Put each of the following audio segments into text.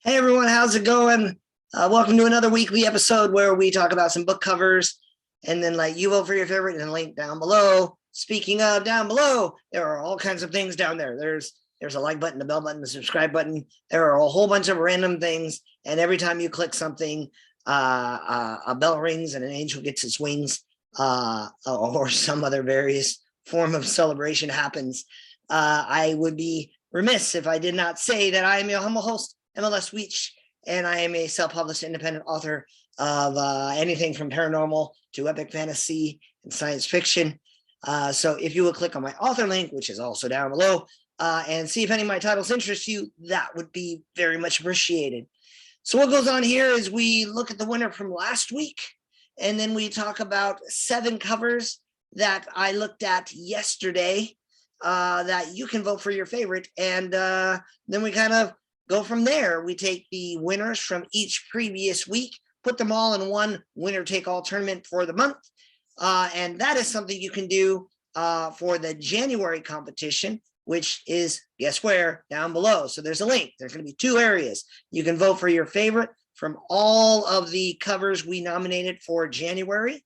Hey everyone, how's it going? Welcome to another weekly episode where we talk about some book covers and then you vote for your favorite and link down below. Speaking of down below, there are all kinds of things down there. There's a like button, a bell button, a subscribe button. There are a whole bunch of random things, and every time you click something, a bell rings and an angel gets its wings, or some other various form of celebration happens. I would be remiss if I did not say that I am your humble host, M.L.S. Weech, and I am a self-published independent author of anything from paranormal to epic fantasy and science fiction. So if you will click on my author link, which is also down below, and see if any of my titles interest you, that would be very much appreciated. So what goes on here is we look at the winner from last week, and then we talk about 7 covers that I looked at yesterday that you can vote for your favorite, and then we kind of go from there. We take the winners from each previous week, put them all in one winner-take-all tournament for the month, and that is something you can do for the January competition, which is, guess where, down below. So there's a link. There's going to be 2 areas. You can vote for your favorite from all of the covers we nominated for January,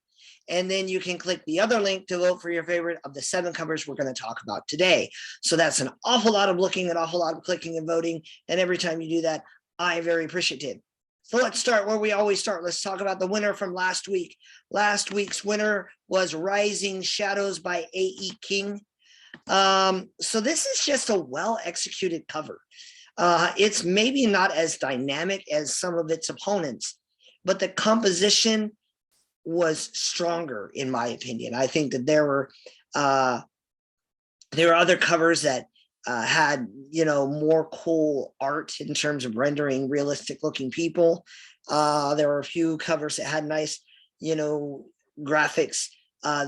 and then you can click the other link to vote for your favorite of the 7 covers we're going to talk about today. So that's an awful lot of looking, an awful lot of clicking and voting. And every time you do that, I'm very appreciative. So let's start where we always start. Let's talk about the winner from last week. Last week's winner was Rising Shadows by A.E. King. So this is just a well-executed cover. It's maybe not as dynamic as some of its opponents, but the composition was stronger, in my opinion. I think that there were other covers that had, more cool art in terms of rendering realistic looking people. There were a few covers that had nice, graphics.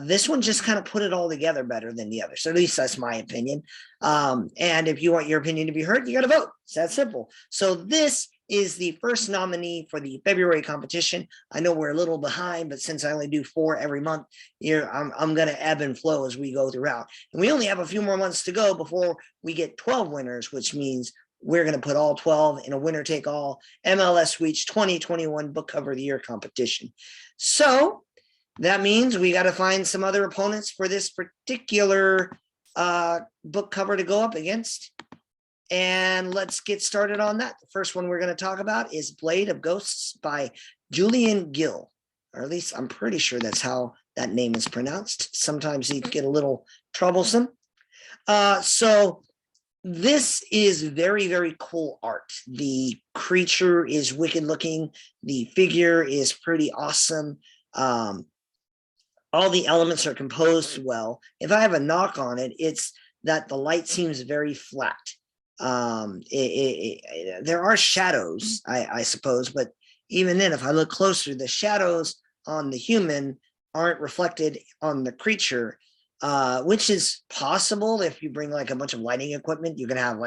This one just kind of put it all together better than the others. So at least that's my opinion. And if you want your opinion to be heard, you got to vote. It's that simple. So this is the first nominee for the February competition. I know we're a little behind, but since I only do 4 every month, I'm going to ebb and flow as we go throughout. And we only have a few more months to go before we get 12 winners, which means we're going to put all 12 in a winner-take-all M.L.S. Weech 2021 Book Cover of the Year competition. So that means we got to find some other opponents for this particular book cover to go up against. And let's get started on that. The first one we're going to talk about is Blade of Ghosts by Julian Gill, or at least I'm pretty sure that's how that name is pronounced. Sometimes these get a little troublesome. So this is very, very cool art. The creature is wicked looking. The figure is pretty awesome. All the elements are composed well. If I have a knock on it, it's that the light seems very flat. There are shadows, I suppose, but even then, if I look closer, the shadows on the human aren't reflected on the creature, which is possible. If you bring a bunch of lighting equipment, you can have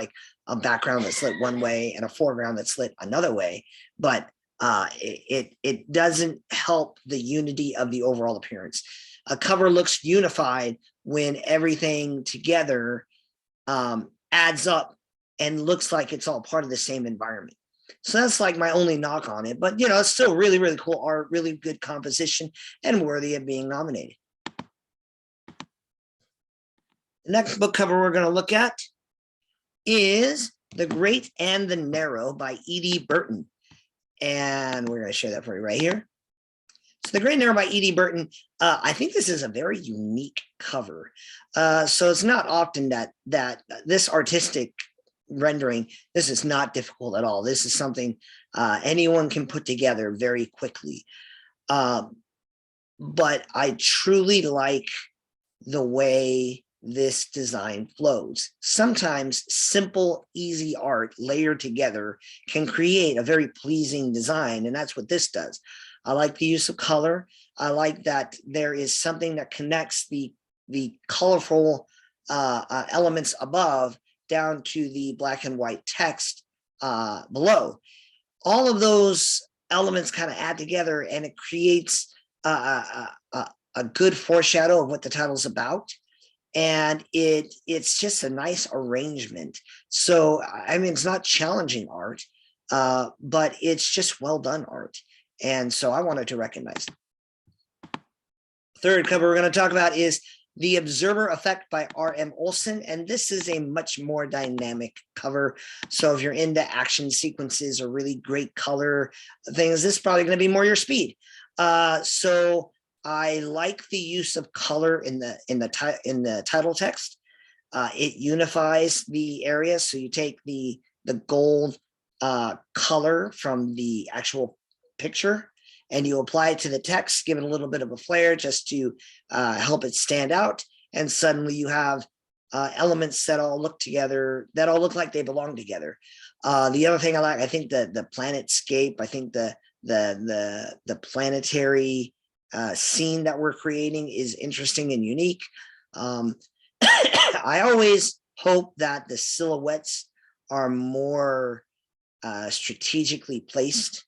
a background that's lit one way and a foreground that's lit another way, but it doesn't help the unity of the overall appearance. A cover looks unified when everything together adds up and looks like it's all part of the same environment. So that's my only knock on it, but it's still really, really cool art, really good composition, and worthy of being nominated. The next book cover we're going to look at is The Great and the Narrow by E.D. Burton. And we're going to show that for you right here. So The Great and Narrow by E.D. Burton, I think this is a very unique cover. So it's not often that this artistic rendering, this is not difficult at all. This is something anyone can put together very quickly. But I truly like the way this design flows. Sometimes simple, easy art layered together can create a very pleasing design, and that's what this does. I like the use of color. I like that there is something that connects the colorful elements above down to the black and white text below. All of those elements kind of add together, and it creates a good foreshadow of what the title's about. And it's just a nice arrangement. So, I mean, it's not challenging art. but it's just well done art. And so I wanted to recognize it. Third cover we're going to talk about is The Observer Effect by R.M. Olson. And this is a much more dynamic cover. So if you're into action sequences or really great color things, this is probably going to be more your speed. So I like the use of color in the title text. It unifies the area. So you take the gold color from the actual picture and you apply it to the text, give it a little bit of a flair just to help it stand out. And suddenly you have elements that all look together, that all look like they belong together. The other thing I like, I think the planetscape, I think the planetary scene that we're creating is interesting and unique. I always hope that the silhouettes are more strategically placed,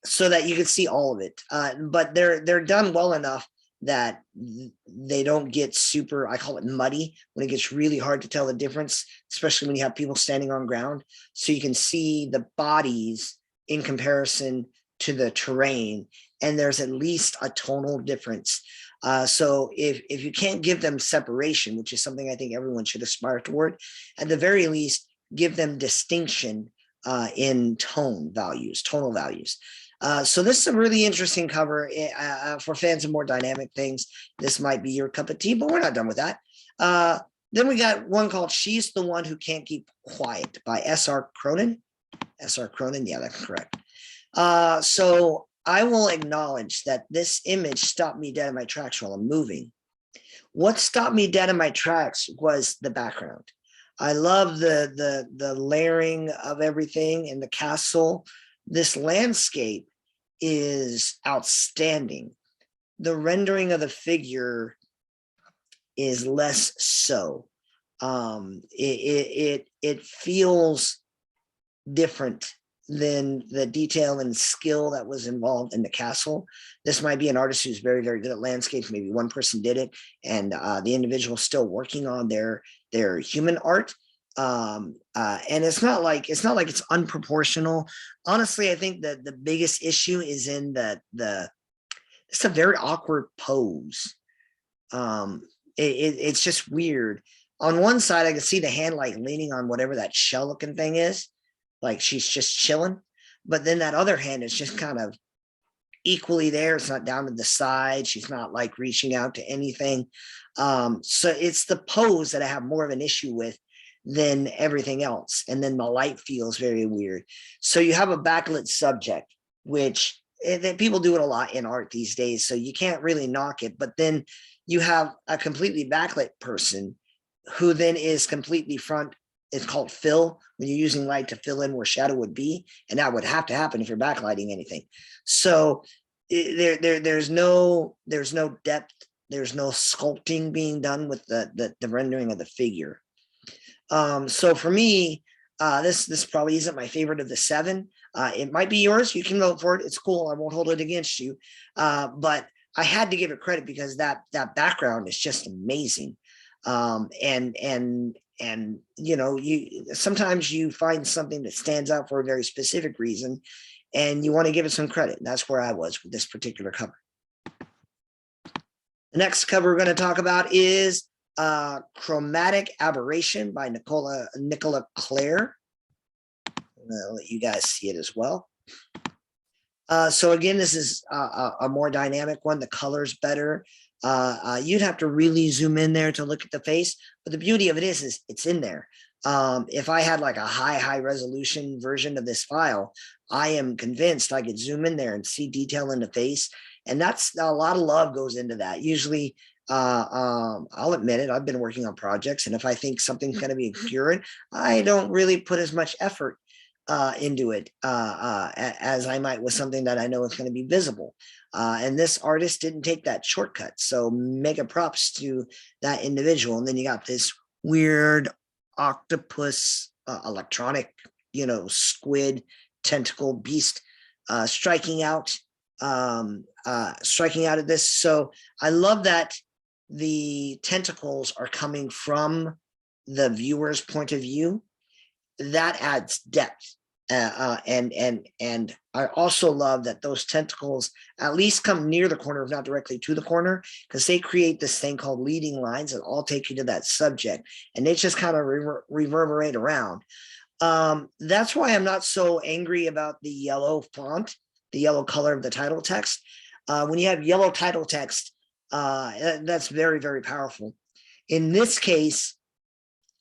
so that you can see all of it. But they're done well enough that they don't get super, I call it muddy, when it gets really hard to tell the difference, especially when you have people standing on ground. So you can see the bodies in comparison to the terrain, and there's at least a tonal difference. So if you can't give them separation, which is something I think everyone should aspire toward, at the very least, give them distinction in tonal values. So this is a really interesting cover for fans of more dynamic things. This might be your cup of tea, but we're not done with that. Then we got one called She's the One Who Can't Keep Quiet by S.R. Cronin. S.R. Cronin, yeah, that's correct. So I will acknowledge that this image stopped me dead in my tracks while I'm moving. What stopped me dead in my tracks was the background. I love the layering of everything in the castle. This landscape is outstanding. The rendering of the figure is less so. It feels different than the detail and skill that was involved in the castle. This might be an artist who's very, very good at landscapes. Maybe one person did it, and the individual still working on their human art. And it's not like it's unproportional. Honestly, I think that the biggest issue is in it's a very awkward pose. It's just weird. On one side, I can see the hand like leaning on whatever that shell looking thing is, like she's just chilling. But then that other hand is just kind of equally there. It's not down to the side. She's not like reaching out to anything. So it's the pose that I have more of an issue with than everything else. And then the light feels very weird. So you have a backlit subject, which people do it a lot in art these days, so you can't really knock it. But then you have a completely backlit person who then is completely front. It's called fill, when you're using light to fill in where shadow would be, and that would have to happen if you're backlighting anything. So there's no depth, there's no sculpting being done with the rendering of the figure. So for me, this probably isn't my favorite of the 7. It might be yours. You can vote for it. It's cool. I won't hold it against you. But I had to give it credit because that background is just amazing. And you know, sometimes you find something that stands out for a very specific reason, and you want to give it some credit. And that's where I was with this particular cover. The next cover we're going to talk about is Chromatic Aberration by Nicola Clare. I'll let you guys see it as well. So again, this is a more dynamic one. The color's better. You'd have to really zoom in there to look at the face, but the beauty of it is it's in there. If I had like a high resolution version of this file, I am convinced I could zoom in there and see detail in the face. And that's a lot of love goes into that. Usually, I'll admit it, I've been working on projects, and if I think something's going to be obscured, I don't really put as much effort into it as I might with something that I know is going to be visible. And this artist didn't take that shortcut. So mega props to that individual. And then you got this weird octopus, electronic, squid tentacle beast striking out of this. So I love that the tentacles are coming from the viewer's point of view. that adds depth. And I also love that those tentacles at least come near the corner, if not directly to the corner, because they create this thing called leading lines that all take you to that subject, and they just kind of reverberate around. That's why I'm not so angry about the yellow font, the yellow color of the title text. When you have yellow title text, that's very, very powerful. In this case,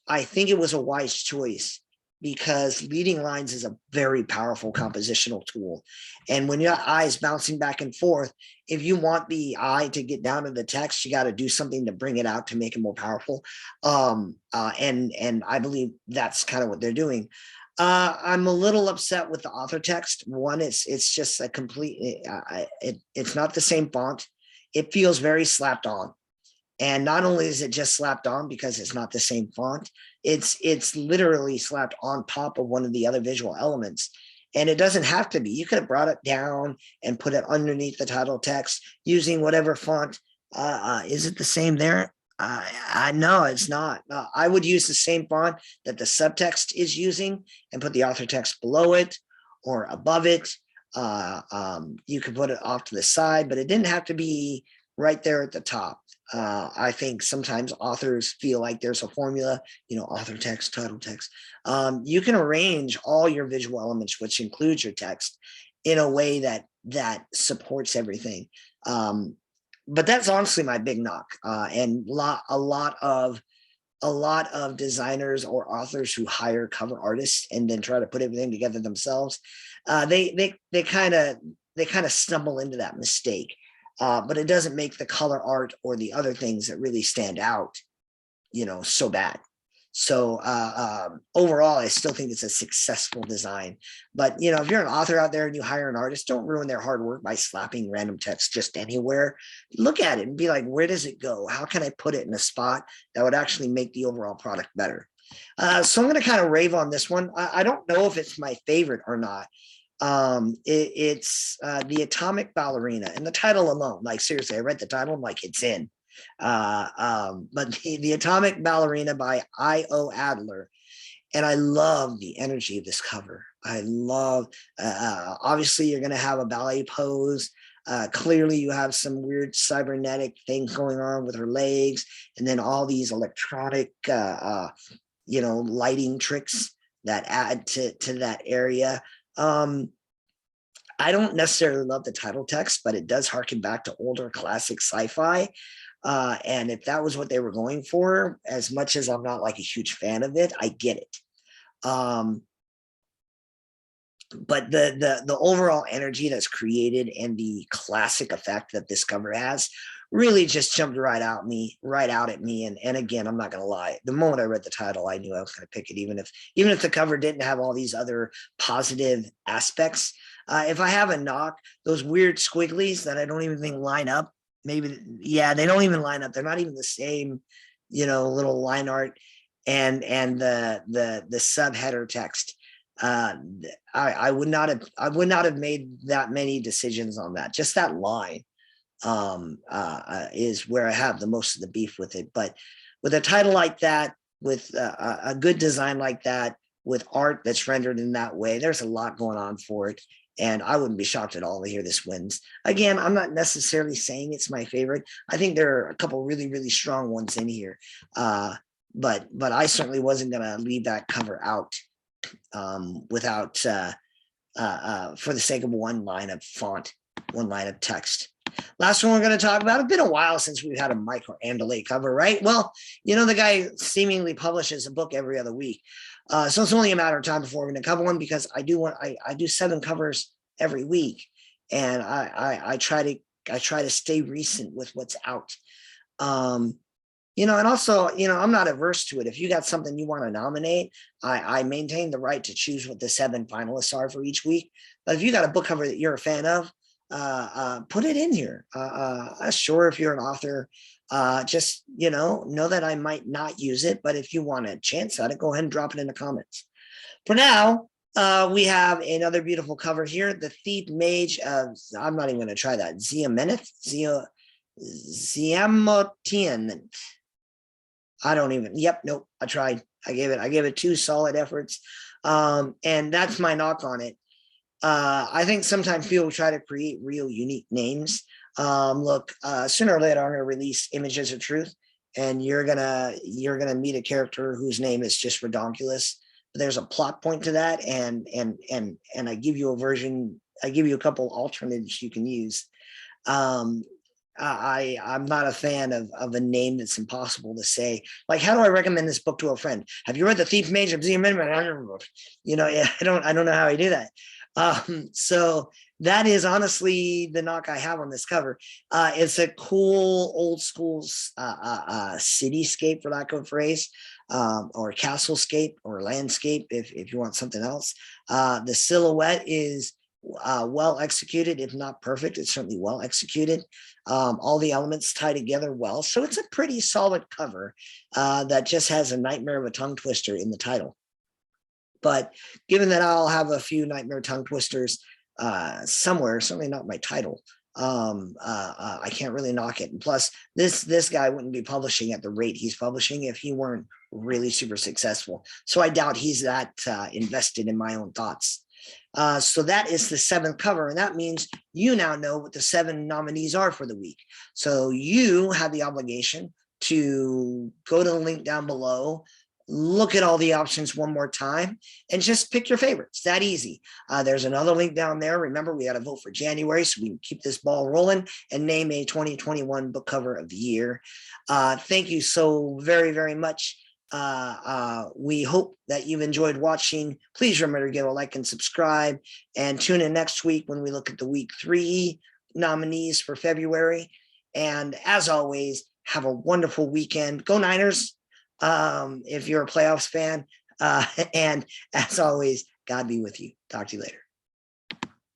I think it was a wise choice, because leading lines is a very powerful compositional tool. And when you have eyes bouncing back and forth, if you want the eye to get down to the text, you got to do something to bring it out to make it more powerful. And I believe that's kind of what they're doing. I'm a little upset with the author text. One, it's just a complete, it's not the same font. It feels very slapped on. And not only is it just slapped on because it's not the same font, it's literally slapped on top of one of the other visual elements. And it doesn't have to be. You could have brought it down and put it underneath the title text using whatever font. Is it the same there? I know it's not. I would use the same font that the subtext is using and put the author text below it or above it. You could put it off to the side, but it didn't have to be right there at the top. I think sometimes authors feel like there's a formula, author text, title text. You can arrange all your visual elements, which includes your text, in a way that supports everything. But that's honestly my big knock. And a lot of designers or authors who hire cover artists and then try to put everything together themselves, they kind of stumble into that mistake. But it doesn't make the color art or the other things that really stand out, so bad. So overall, I still think it's a successful design. But, if you're an author out there and you hire an artist, don't ruin their hard work by slapping random text just anywhere. Look at it and be like, where does it go? How can I put it in a spot that would actually make the overall product better? So I'm going to kind of rave on this one. I don't know if it's my favorite or not. It's the Atomic Ballerina, and the title alone, like seriously, I read the title, I'm like, it's in. But the Atomic Ballerina by I.O. Adler, and I love the energy of this cover. I love, obviously you're going to have a ballet pose. Clearly you have some weird cybernetic things going on with her legs, and then all these electronic, lighting tricks that add to that area. I don't necessarily love the title text, but it does harken back to older classic sci-fi. And if that was what they were going for, as much as I'm not like a huge fan of it, I get it. But the overall energy that's created and the classic effect that this cover has really just jumped right out at me. And again, I'm not going to lie. The moment I read the title, I knew I was going to pick it, even if the cover didn't have all these other positive aspects. If I have a knock, those weird squigglies that I don't even think line up, maybe, yeah, they don't even line up. They're not even the same, little line art and the subheader text. I would not have made that many decisions on that. Just that line is where I have the most of the beef with it. But with a title like that, with a good design like that, with art that's rendered in that way, there's a lot going on for it. And I wouldn't be shocked at all to hear this wins. Again, I'm not necessarily saying it's my favorite. I think there are a couple really, really strong ones in here. But I certainly wasn't going to leave that cover out without for the sake of one line of font, one line of text. Last one we're going to talk about. It's been a while since we've had a micro and delay cover, right? Well, the guy seemingly publishes a book every other week. So it's only a matter of time before we're going to cover one, because I do 7 covers every week, and I try to stay recent with what's out. And also, I'm not averse to it. If you got something you want to nominate, I maintain the right to choose what the 7 finalists are for each week. But if you got a book cover that you're a fan of, put it in here. Sure, if you're an author, just, know that I might not use it, but if you want a chance at it, go ahead and drop it in the comments. For now, we have another beautiful cover here. The Thief Mage of, I'm not even going to try that, Ziamotian. I don't even, yep, nope, I tried. I gave it 2 solid efforts. And that's my knock on it. I think sometimes people try to create real unique names. Look, sooner or later, I'm gonna release Images of Truth, and you're gonna meet a character whose name is just redonkulous. But there's a plot point to that, and I give you a version. I give you a couple alternatives you can use. Um, I'm not a fan of a name that's impossible to say. Like, how do I recommend this book to a friend? Have you read The Thief Mage of the Amendment? Yeah, I don't know how I do that. So that is honestly the knock I have on this cover. It's a cool old school cityscape, for lack of a phrase, or castlescape or landscape, if you want something else. The silhouette is well executed, if not perfect. It's certainly well executed. All the elements tie together well. So it's a pretty solid cover that just has a nightmare of a tongue twister in the title. But given that I'll have a few nightmare tongue twisters somewhere, certainly not my title, I can't really knock it. And plus, this guy wouldn't be publishing at the rate he's publishing if he weren't really super successful. So I doubt he's that invested in my own thoughts. So that is the 7th cover, and that means you now know what the 7 nominees are for the week. So you have the obligation to go to the link down below, look at all the options one more time, and just pick your favorites. That easy. There's another link down there. Remember, we got to vote for January so we can keep this ball rolling and name a 2021 book cover of the year. Thank you so very, very much. We hope that you've enjoyed watching. Please remember to give a like and subscribe, and tune in next week when we look at the week 3 nominees for February. And as always, have a wonderful weekend. Go Niners. If you're a playoffs fan, and as always, God be with you. Talk to you later.